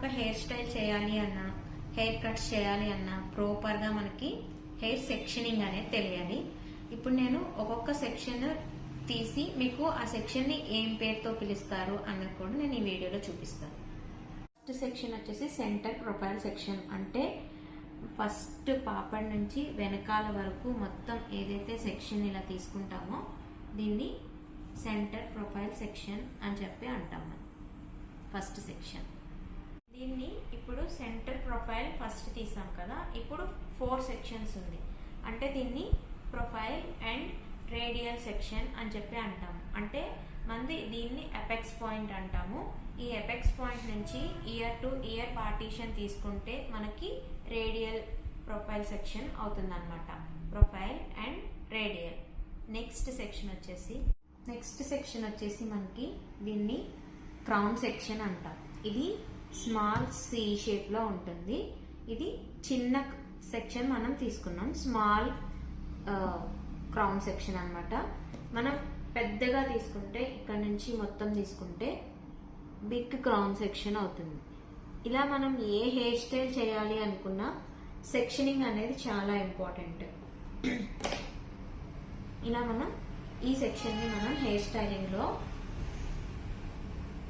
ఒక hair style చేయాలి అన్నా, హెయిర్ కట్స్ చేయాలి అన్నా ప్రాపర్గా మనకి హెయిర్ సెక్షనింగ్ అనేది తెలియాలి. ఇప్పుడు నేను ఒక్కొక్క సెక్షన్ తీసి మీకు ఆ సెక్షన్ ని ఏం పేరుతో పిలుస్తారు అన్నది కూడా నేను ఈ వీడియోలో చూపిస్తాను. ఫస్ట్ సెక్షన్ వచ్చేసి సెంటర్ ప్రొఫైల్ సెక్షన్. అంటే ఫస్ట్ పాపడ్ నుంచి వెనకాల వరకు మొత్తం ఏదైతే సెక్షన్ ఇలా తీసుకుంటామో దీన్ని సెంటర్ ప్రొఫైల్ సెక్షన్ అని చెప్పి అంటాం. ఫస్ట్ సెక్షన్ దీన్ని ఇప్పుడు సెంటర్ ప్రొఫైల్ ఫస్ట్ తీసాం కదా, ఇప్పుడు 4 సెక్షన్స్ ఉంది. అంటే దీన్ని ప్రొఫైల్ అండ్ రేడియల్ సెక్షన్ అని చెప్పి అంటాము. అంటే మంది దీన్ని ఎపెక్స్ పాయింట్ అంటాము. ఈ ఎపెక్స్ పాయింట్ నుంచి ఇయర్ టు ఇయర్ పార్టీషన్ తీసుకుంటే మనకి రేడియల్ ప్రొఫైల్ సెక్షన్ అవుతుంది అనమాట. Profile and radial. Next section వచ్చేసి మనకి దీన్ని క్రౌన్ సెక్షన్ అంటాం. ఇది స్మాల్ సి షేప్ లో ఉంటుంది. ఇది చిన్న సెక్షన్ మనం తీసుకున్నాం, స్మాల్ క్రౌన్ సెక్షన్ అన్నమాట. మనం పెద్దగా తీసుకుంటే ఇక్కడ నుంచి మొత్తం తీసుకుంటే బిగ్ క్రౌన్ సెక్షన్ అవుతుంది. ఇలా మనం ఏ హెయిర్ స్టైల్ చేయాలి అనుకున్నా సెక్షనింగ్ అనేది చాలా ఇంపార్టెంట్. ఇలా మనం ఈ సెక్షన్ ని మనం హెయిర్ స్టైలింగ్ లో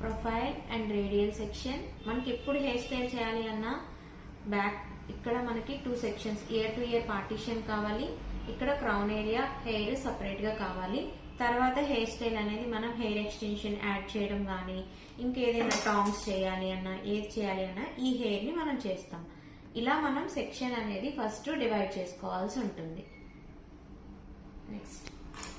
ప్రొఫైల్ అండ్ రేడియల్ సెక్షన్. మనకి ఎప్పుడు హెయిర్ స్టైల్ చేయాలి అన్నా బ్యాక్ ఇక్కడ మనకి 2 sections, year to year partition కావాలి. ఇక్కడ క్రౌన్ ఏరియా హెయిర్ సపరేట్ గా కావాలి. తర్వాత హెయిర్ స్టైల్ అనేది మనం హెయిర్ ఎక్స్టెన్షన్ యాడ్ చేయడం కానీ ఇంకేదైనా టాంగ్స్ చేయాలి అన్నా ఏది చేయాలి అన్నా ఈ హెయిర్ ని మనం చేస్తాం. ఇలా మనం సెక్షన్ అనేది ఫస్ట్ డివైడ్ చేసుకోవాల్సి ఉంటుంది. నెక్స్ట్